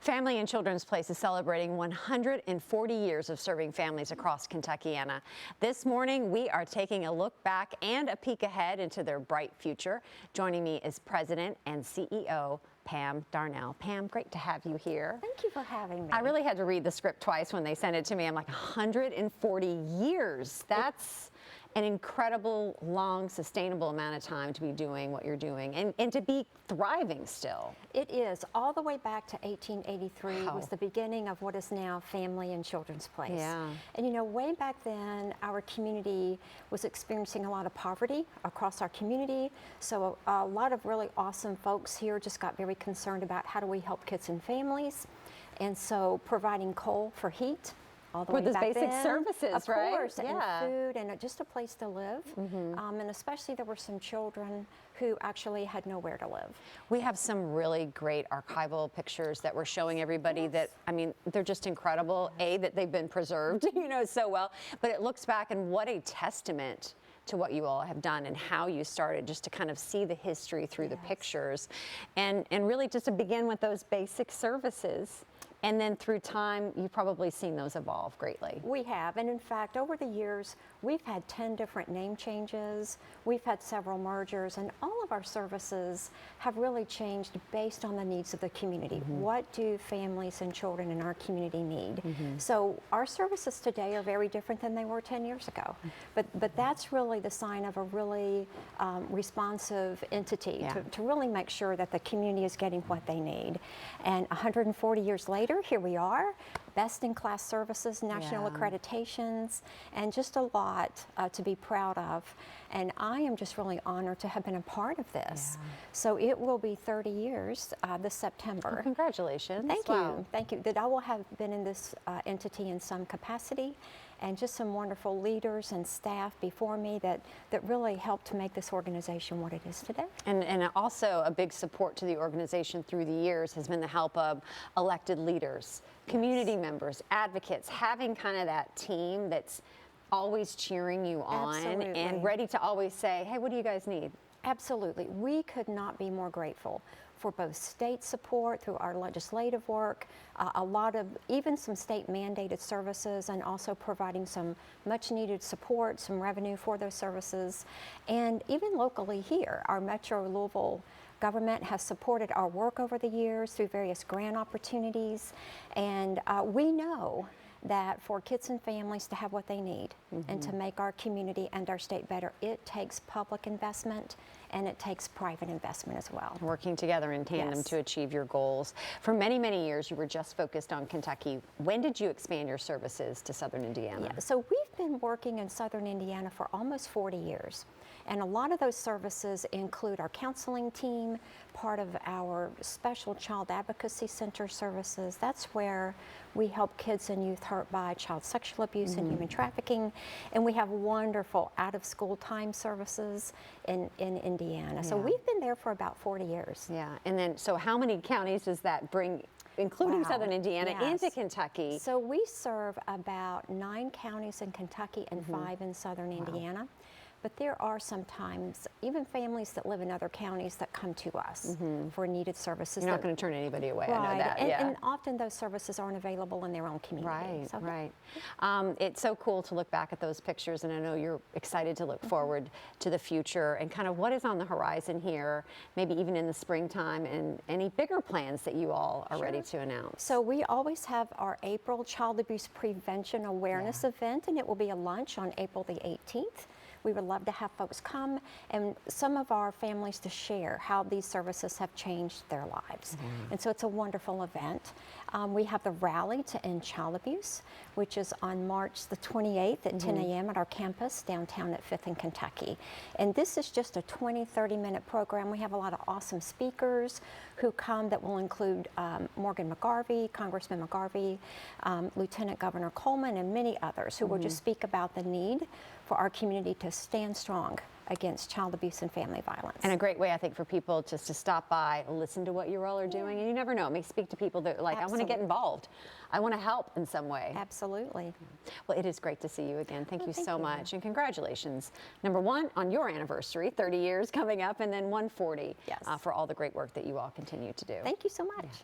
Family and Children's Place is celebrating 140 years of serving families across Kentuckiana. This morning, we are taking a look back and a peek ahead into their bright future. Joining me is President and CEO Pam Darnell. Pam, great to have you here. Thank you for having me. I really had to read the script twice when they sent it to me. I'm like, 140 years. That's an incredible, long, sustainable amount of time to be doing what you're doing and to be thriving still. It is. All the way back to 1883 Wow. was the beginning of what is now Family and Children's Place. Yeah. And you know, way back then, our community was experiencing a lot of poverty across our community. So a lot of really awesome folks here just got very concerned about how do we help kids and families. And so providing coal for heat. All the For way those back basic then, services, right? Of course, Yeah. and food, and just a place to live. And especially there were some children who actually had nowhere to live. We have some really great archival pictures that we're showing everybody that, I mean, they're just incredible. A, that they've been preserved, you know, so well, but it looks back and what a testament to what you all have done and how you started, just to kind of see the history through the pictures and really just to begin with those basic services. And then through time, you've probably seen those evolve greatly. We have, and in fact, over the years, we've had 10 different name changes. We've had several mergers, and all of our services have really changed based on the needs of the community. What do families and children in our community need? So our services today are very different than they were 10 years ago. But that's really the sign of a really responsive entity to really make sure that the community is getting what they need. And 140 years later, here we are, best-in-class services, national accreditations, and just a lot to be proud of. And I am just really honored to have been a part of this. So it will be 30 years this September. Well, congratulations. Thank you. Thank you. That I will have been in this entity in some capacity, and just some wonderful leaders and staff before me that really helped to make this organization what it is today. And also a big support to the organization through the years has been the help of elected leaders, community members, advocates, having kind of that team that's always cheering you on and ready to always say, hey, what do you guys need? Absolutely. We could not be more grateful for both state support through our legislative work, a lot of even some state mandated services, and also providing some much needed support, some revenue for those services. And even locally here, our Metro Louisville government has supported our work over the years through various grant opportunities. And we know that for kids and families to have what they need and to make our community and our state better, it takes public investment and it takes private investment as well. Working together in tandem to achieve your goals. For many, many years, you were just focused on Kentucky. When did you expand your services to Southern Indiana? So we've been working in Southern Indiana for almost 40 years. And a lot of those services include our counseling team, part of our special child advocacy center services. That's where we help kids and youth hurt by child sexual abuse and human trafficking. And we have wonderful out-of-school time services in Indiana. So we've been there for about 40 years. Yeah, and then, so how many counties does that bring, including Southern Indiana, into Kentucky? So we serve about 9 counties in Kentucky and 5 in Southern Indiana. But there are sometimes even families that live in other counties that come to us for needed services. You're not going to turn anybody away, I know that. And often those services aren't available in their own community. Right. It's so cool to look back at those pictures, and I know you're excited to look forward to the future and kind of what is on the horizon here, maybe even in the springtime, and any bigger plans that you all are ready to announce. So we always have our April Child Abuse Prevention Awareness event, and it will be a lunch on April the 18th. We would love to have folks come and some of our families to share how these services have changed their lives. And so it's a wonderful event. We have the Rally to End Child Abuse, which is on March the 28th at 10 a.m. at our campus downtown at 5th and Kentucky. And this is just a 20-30 minute program. We have a lot of awesome speakers who come that will include Morgan McGarvey, Congressman McGarvey, Lieutenant Governor Coleman, and many others who will just speak about the need for our community to stand strong against child abuse and family violence. And a great way, I think, for people just to stop by, listen to what you all are doing, and you never know, may speak to people that are like, I want to get involved. I want to help in some way. Absolutely. Well, it is great to see you again. Thank you so much, and congratulations. Number one, on your anniversary, 30 years coming up, and then 140 for all the great work that you all continue to do. Thank you so much.